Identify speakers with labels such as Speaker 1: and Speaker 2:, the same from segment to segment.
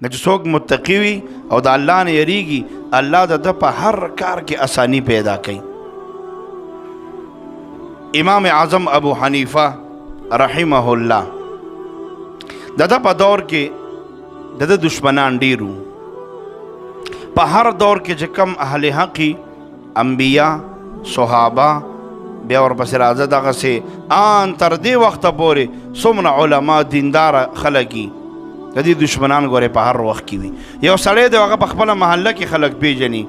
Speaker 1: نه چې څوک متقي وي او د الله نه یریږي الله د ده په هر کار کې اسانی پیدا کوي. امام اعظم ابو حنیفه رحمه الله د ده په دور کې د ده دشمنان ډیرو. په هر دور کې چې کم اهل حقي انبیا صحابه بیا ورپسې راځه دغسې آن تر دې وخته پورې څومره علما دیندار خلک دي د دې دشمنان ګورې په هر وخت کې وي. یو سړی دی هغه په خپله محله کې خلک پیژني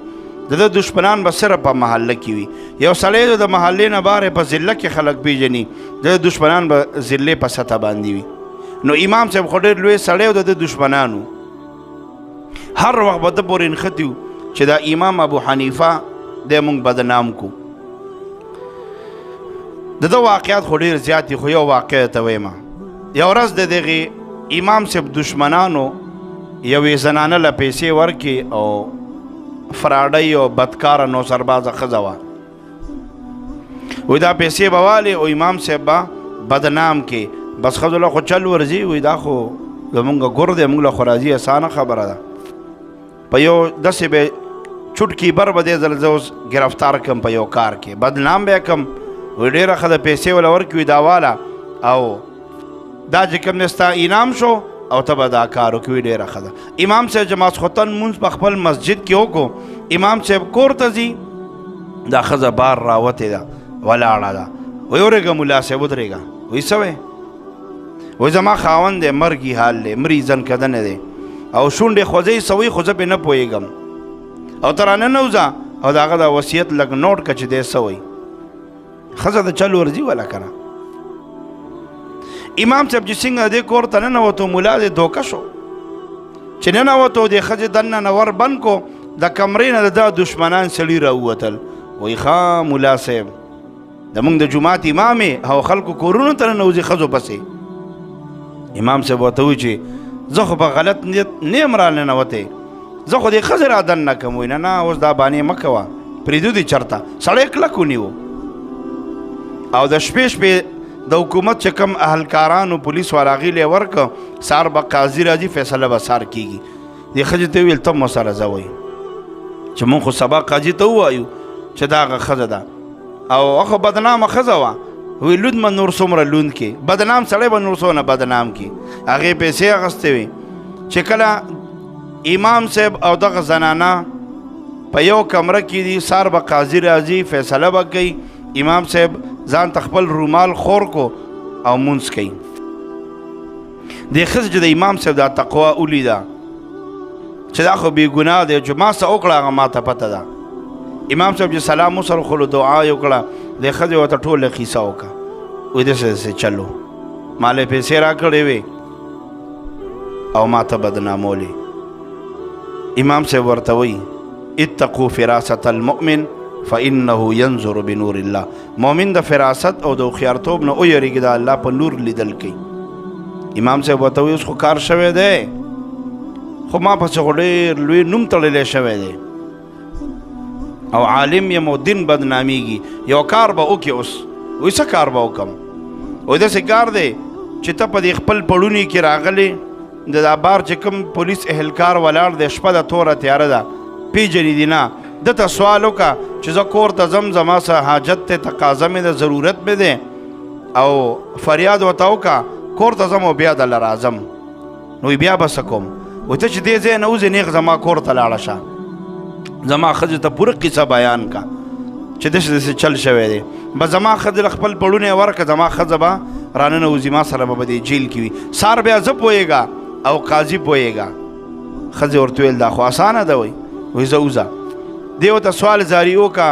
Speaker 1: د ده دشمنان به صرف په محله کې وي. یو سړی دی د محلې نه بارې په ضلع کې خلک پیژني د ده دشمنان به ضلعې په سطح باندې وي. نو امام صاحب خو ډېر لوی سړی و د ده دشمنانو هر وخت به ده پورې نښتي و چې دا امام ابو حنیفه دی موږ بدنام کو. د ده واقعات خو ډېر زیات دي خو یو واقع ته وایم. یو ورځ د دغې امام صاحب دشمنانو یوې زنانه له پیسې ورکړې او فراډۍ او بدکاره نوسربازه ښځه وه. وایي دا پیسې به والې او امام صاحب به بدنام کې بس ښځو له خو چل ورځي. وایي دا خو زمونږ ګور دی موږ له خو راځي اسانه خبره ده. په یو داسې به چټکي بر به دې ځل زه اوس ګرفتار کړم په یو کار کې بدنام به یې کړم. وایي ډېره ښه ده پیسې وله ورکړي دا واله او دا چې کوم دی ستا انعام شو او ته به دا کار وکړي ډېره ښه ده. امام صاحب چې ماسخوتن مونځ په خپل مسجد کې وکړو امام صاحب کور ته ځي دا ښځه بار راوتې ده ولاړه ده. وایي ورېږه ملا صاحب ودرېږه. وایي څه وی؟ وایي زما خاوند دی مرګي حال دی مري زنکدنه دی او شونډې خوځوي څه وایي خو زه پرې نه پوهېږم او ته رانه نه وځه او د هغه دا وصیت لږ نوټ کړه چې دی څه وایي. ښځه د چل ورځي وله که نه. امام صاحب چې څنګه دې کور ته ننوتو ملا دې دوکه شو چې ننوتو دې ښځې دننه نه ور بند کو د کمرې نه د ده دشمنان سړي راووتل. وایي ښه ملا صاحب زمونږ د جومات امام او خلکو کورونو ته ننوځي ښځو پسې. امام صاحب ورته وایي چې زه خو په غلط نیت نه یم را ننوتی زه خو دې ښځې را دننه کړم. وایي نه نه اوس دا بانې مه کوه پرېږدو دې چېرته. سړی کلک ونیو او د شپې شپې د حکومت چې کوم اهلکارانو پولیس والا هغې له یې ورکړه سهار به قاضي راځي فیصله به سهار کېږي. دې ښځې ته وویل ته مو سره ځه وایي چې مونږ خو سبا قاضي ته ووایو چې دا هغه ښځه ده او هغه بدنامه ښځه وه. وایي لوند به نور څومره لوند کې بدنام سړی به نور څونه بدنام کې. هغې پیسې اخیستې وې چې کله امام صاحب او دغه زنانه په یو کمره کې دي سهار به قاضي راځي فیصله به کوي. امام صاحب ځان ته خپل رومال خور کو او مونځ کوي. دې ښځې چې د امام صاحب دا تقوا ولیده چې دا خو بې ګناه دی چې ما څه وکړه هغه ما ته پته ده. امام صاحب چې سلام وسره خلو دعا یې وکړه دې ښځې ورته ټوله قیصه وکړه. وایي داسې داسې چلو ما له پیسې راکړې وې او ما ته بدنامولې. امام صاحب ورته وایي اتقوا فراست المؤمن فإنه ينظر بنور الله. مؤمن د فراست او د هوښیارتوب نه ویریږي د الله په نور لیدل کوي. امام صاحب ورته وایي اوس خو کار شوی دی خو ما پسې خو ډېر لوی نوم تړلی شوی دی او عالم یم او دین بدنامیږي یو کار به وکړي اوس. وایي څه کار به وکړم؟ وایي داسې کار دی چې ته په دې خپل پړوني کې راغلی د دا بار چې کوم پولیس اهلکار ولاړ دی شپه ده توره تیاره ده پیژني دي نه ده ته سوال وکړه چې زه کور ته ځم زما څه حاجت دی تقاضه مې ده ضرورت مې دی او فریاد ورته وکړه کور ته ځم او بیا دله راځم. نو بیا به څه کوم؟ وایي ته چې دې ځای نه وځې نیغ زما کور ته لاړه شه زما ښځې ته پوره قصه بیان کا چې داسې داسې چل شوی دی به زما ښځې له خپل پړونی ورکړه زما ښځه به راننوځي ما سره به دې جیل کې وي سهار بیا زه پوهېږه او قاضي پوهېږه. ښځې ورته ویل دا خو اسانه ده. وایي زه وځه. دې ورته سوال جاري وکړه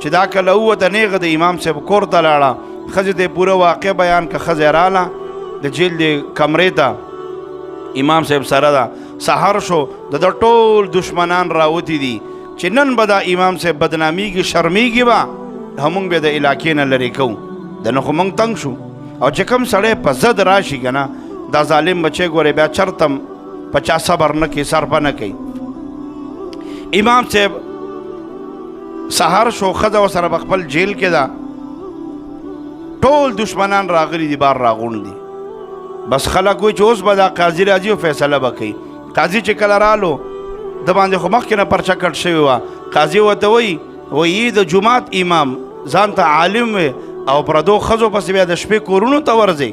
Speaker 1: چې دا کله ووته نیغه د امام صاحب کور ته لاړه ښځې ته یې پوره واقع بیان که ښځې راله د جیل د کمرې ته امام صاحب سره ده سهار شو د ده ټول دشمنان راوتي دي چې نن به دا امام صاحب بدنامیږي شرمیږي به همونږ به د علاقې نه لرې کوو د نه خو موږ تنګ شو او چې کوم سړی په ضد راشي که نه دا ظالم بچی ګورې بیا چرته په چا صبر نه کوي صرفه نه کوي. امام صاحب سهار شو ښځه ورسره په خپل جیل کې ده ټول دشمنان راغلي دي بار راغونډ دي بس خلک وایي چې اوس به دا قاضي راځي او فیصله به کوي. قاضي چې کله رالو د باندې خو مخکې نه پرچه کټ شوې وه قاضي ورته وایي د جومات امام ځان ته عالم وي او پردو ښځو پسې بیا د شپې کورونو ته ورځي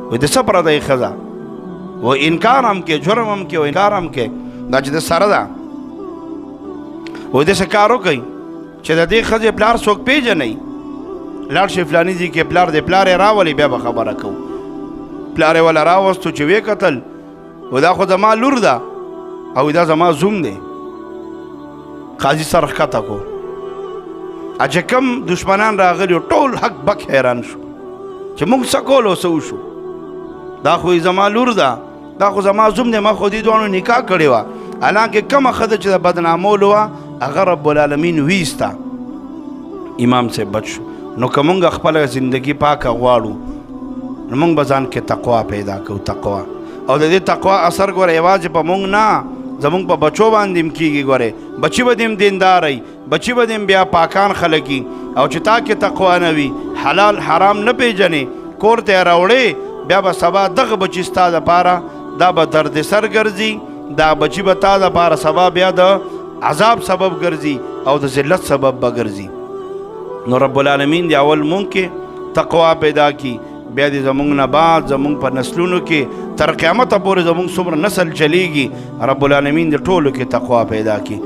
Speaker 1: وایي د څه پردی ښځه و انکار هم کې جرم هم کې و انکار هم کې دا چې د سره ده وایي داسې کار وکئ چې د دې ښځې پلار څوک پیژنئ لاړ شي فلاني ځای کې پلار دی پلار یې راولي بیا به خبره کوو پلار یې وله راوستو چې ویې کتل و دا خو زما لور ده او دا زما زوم دی قاضي سر ښکته کو چې کم دشمنان راغلي ټول حق بک حیران شو چې موږ څه کولو څه وشو دا خو زما لور ده دا خو زما زوم دی ما خو دې دواړو نکاح کړې وه حالانکې کومه ښځه چې د بدنامولو وه هغه رب العالمین ویسته امام صاحب بچ شو نو که مونږ خپله زندگی پاکه غواړو نو مونږ به ځان کې تقوا پیدا کوو تقوا او د دې تقوا اثر ګوره یوازې په مونږ نه زمونږ په بچو باندې هم کېږي ګورې بچي به دې هم دینداره بچي به دې هم بیا پاکان خلک او چې تا کې تقوا نه وي حلال حرام نه پیژنې کور ته یې راوړې بیا به سبا دغه بچي ستا دپاره دا به درد سر ګرځي دا بچي به تا دپاره سبا بیا د عذاب سبب ګرځي او د ذلت سبب به ګرځي نو رب العالمین دی اول مونږ کې تقوا پیدا کی بیا دې زمونږ نه بعد زمونږ په نسلونو کې تر قیامته پورې زمونږ څومره نسل چلیږي رب العالمین دې ټولو کې تقوا پیدا کی